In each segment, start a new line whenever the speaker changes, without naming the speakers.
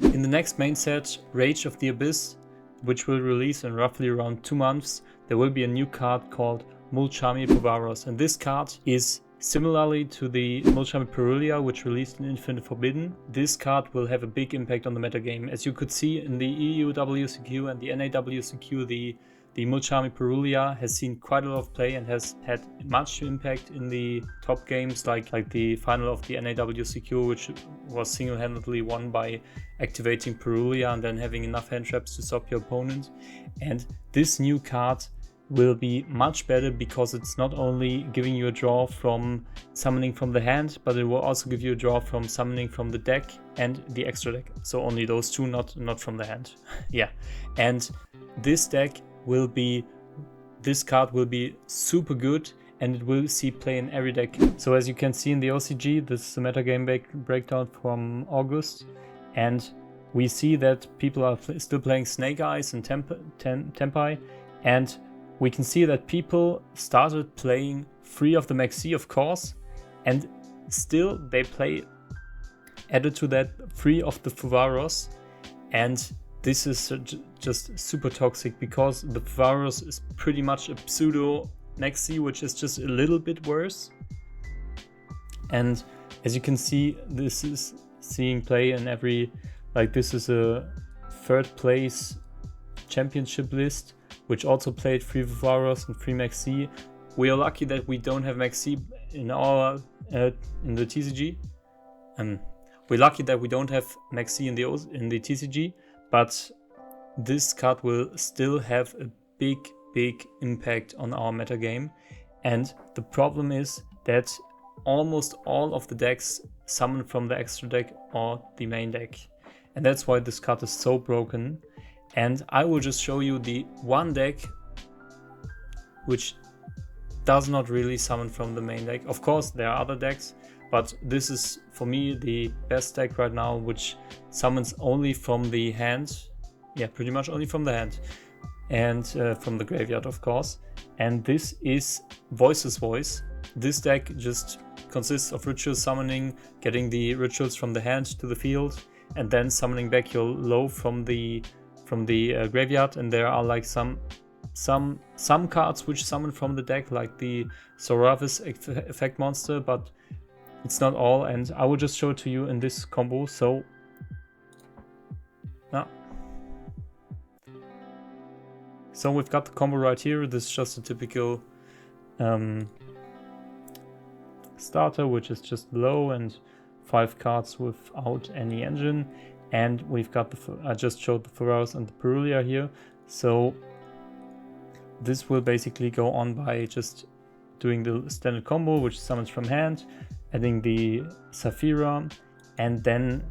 In the next main set, Rage of the Abyss, which will release in roughly around 2 months, there will be a new card called Mulcharmy Puvaros, and this card is similarly to the Mulcharmy Purulia, which released in Infinite Forbidden. This card will have a big impact on the metagame. As you could see in the EU WCQ and the NA WCQ, the Mulcharmy Purulia has seen quite a lot of play and has had much impact in the top games, like the final of the NA WCQ, which was single-handedly won by activating Purulia and then having enough hand traps to stop your opponent. And this new card will be much better because it's not only giving you a draw from summoning from the hand, but it will also give you a draw from summoning from the deck and the extra deck. So only those two, not from the hand. Yeah, and this card will be super good and it will see play in every deck. So as you can see in the OCG, this is a metagame breakdown from August, and we see that people are still playing Snake Eyes and Tempai, and we can see that people started playing 3 of the Maxi, of course, and still they play, added to that, 3 of the Puvaros, and this is just super toxic because the Puvaros is pretty much a pseudo Maxi, which is just a little bit worse. And as you can see, this is seeing play in every, like this is a 3rd place championship list, which also played 3 Puvaros and 3 Maxi. We are lucky that we don't have Maxi in our in the TCG. We're lucky that we don't have Maxi in the TCG. But this card will still have a big impact on our metagame. And the problem is that almost all of the decks summon from the extra deck or the main deck. And that's why this card is so broken. And I will just show you the one deck which does not really summon from the main deck. Of course, there are other decks, but this is, for me, the best deck right now, which summons only from the hand. Yeah, pretty much only from the hand. And from the graveyard, of course. And this is Voiceless Voice. This deck just consists of ritual summoning, getting the rituals from the hand to the field, and then summoning back your low from the graveyard. And there are like some cards which summon from the deck, like the Soravis effect monster, but it's not all, and I will just show it to you in this combo. So so we've got the combo right here. This is just a typical starter, which is just low and 5 cards without any engine. And we've got I just showed the Puvaros and the Purulia here. So this will basically go on by just doing the standard combo, which summons from hand, adding the Saphira, and then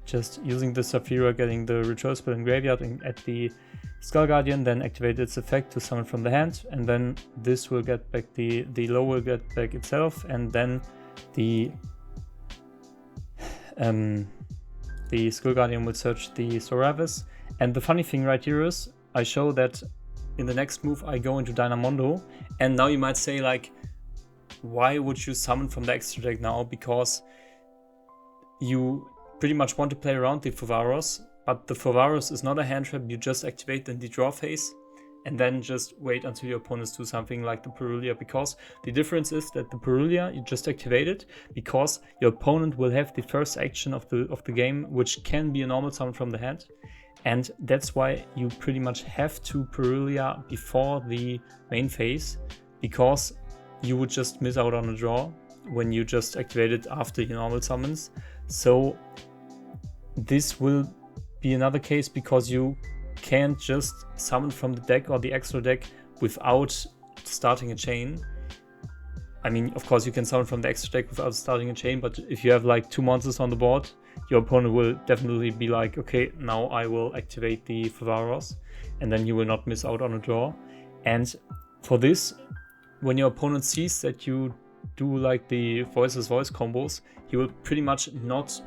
just using the Saphira, getting the ritual spell in graveyard and at the Skull Guardian, then activate its effect to summon from the hand, and then this will get back the low will get back itself, and then the Skull Guardian will search the Soravis. And the funny thing right here is I show that in the next move I go into Dynamondo, and now you might say, like, why would you summon from the extra deck now? Because you pretty much want to play around the Puvaros, but the Puvaros is not a hand trap. You just activate in the draw phase and then just wait until your opponents do something, like the Purulia, because the difference is that the Purulia you just activate it because your opponent will have the first action of the game, which can be a normal summon from the hand. And that's why you pretty much have to Purulia before the main phase, because you would just miss out on a draw when you just activate it after your normal summons. So this will be another case because you can't just summon from the deck or the extra deck without starting a chain. I mean, of course you can summon from the extra deck without starting a chain, but if you have like 2 monsters on the board, your opponent will definitely be like, okay, now I will activate the Puvaros, and then you will not miss out on a draw. And for this, when your opponent sees that you do like the Voiceless Voice combos, he will pretty much not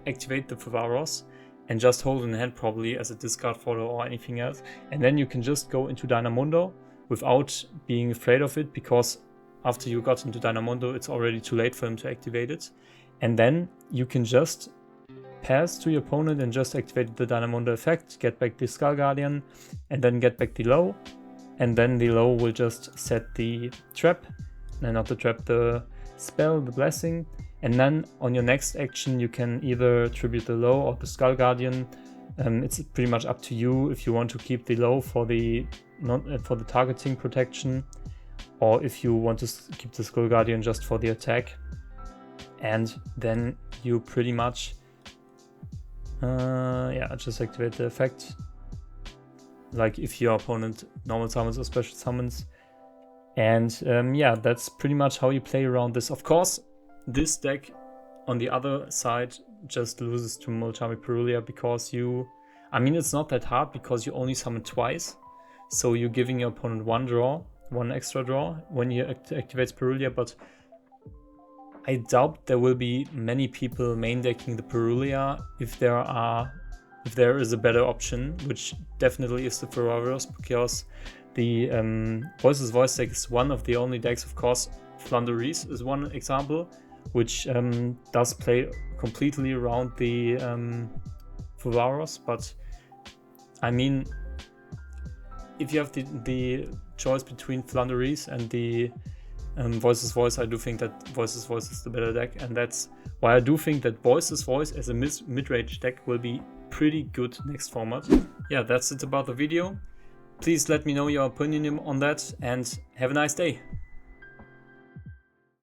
activate the Puvaros and just hold in hand, probably as a discard follow or anything else. And then you can just go into Dynamondo without being afraid of it, because after you got into Dynamondo, it's already too late for him to activate it. And then you can just pass to your opponent and just activate the Dynamondo effect, get back the Skull Guardian, and then get back the low. And then the low will just set the trap, not the trap, the spell, the blessing. And then on your next action, you can either tribute the low or the Skull Guardian. It's pretty much up to you if you want to keep the low for the targeting protection, or if you want to keep the Skull Guardian just for the attack. And then you pretty much just activate the effect, like if your opponent normal summons or special summons. And that's pretty much how you play around this. Of course, this deck on the other side just loses to Mulcharmy Perulia because it's not that hard because you only summon twice. So you're giving your opponent one extra draw when he activates Perulia, but I doubt there will be many people main decking the Perulia if there is a better option, which definitely is the Ferraros, because the Voiceless Voice deck is one of the only decks. Of course, Flunderies is one example, which does play completely around the Ferraros, but I mean, if you have the choice between Flunderies and the Voiceless Voice, I do think that Voiceless Voice is the better deck, and that's why I do think that Voiceless Voice as a mid-range deck will be pretty good next format. Yeah, that's it about the video. Please let me know your opinion on that, and have a nice day.